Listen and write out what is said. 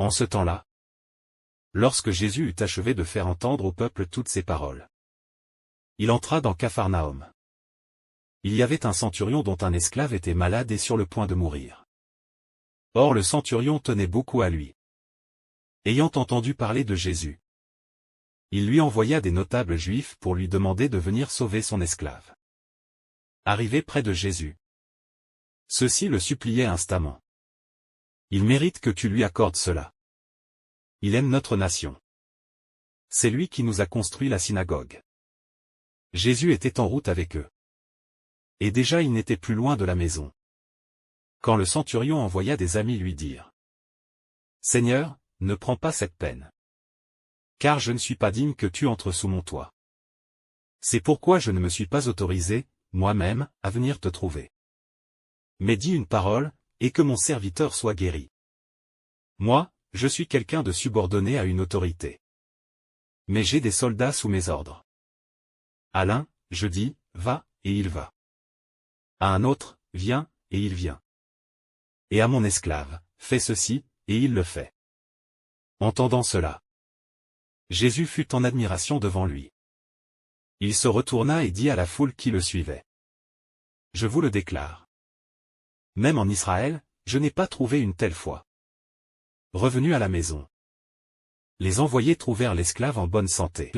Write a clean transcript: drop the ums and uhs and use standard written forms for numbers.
En ce temps-là, lorsque Jésus eut achevé de faire entendre au peuple toutes ces paroles, il entra dans Capharnaüm. Il y avait un centurion dont un esclave était malade et sur le point de mourir. Or le centurion tenait beaucoup à lui. Ayant entendu parler de Jésus, il lui envoya des notables juifs pour lui demander de venir sauver son esclave. Arrivé près de Jésus, ceux-ci le suppliaient instamment. Il mérite que tu lui accordes cela. Il aime notre nation. C'est lui qui nous a construit la synagogue. Jésus était en route avec eux. Et déjà il n'était plus loin de la maison, quand le centurion envoya des amis lui dire: Seigneur, ne prends pas cette peine. Car je ne suis pas digne que tu entres sous mon toit. C'est pourquoi je ne me suis pas autorisé, moi-même, à venir te trouver. Mais dis une parole, et que mon serviteur soit guéri. Moi, je suis quelqu'un de subordonné à une autorité. Mais j'ai des soldats sous mes ordres. À l'un, je dis, va, et il va. À un autre, viens, et il vient. Et à mon esclave, fais ceci, et il le fait. Entendant cela, Jésus fut en admiration devant lui. Il se retourna et dit à la foule qui le suivait: Je vous le déclare. Même en Israël, je n'ai pas trouvé une telle foi. Revenu à la maison, les envoyés trouvèrent l'esclave en bonne santé.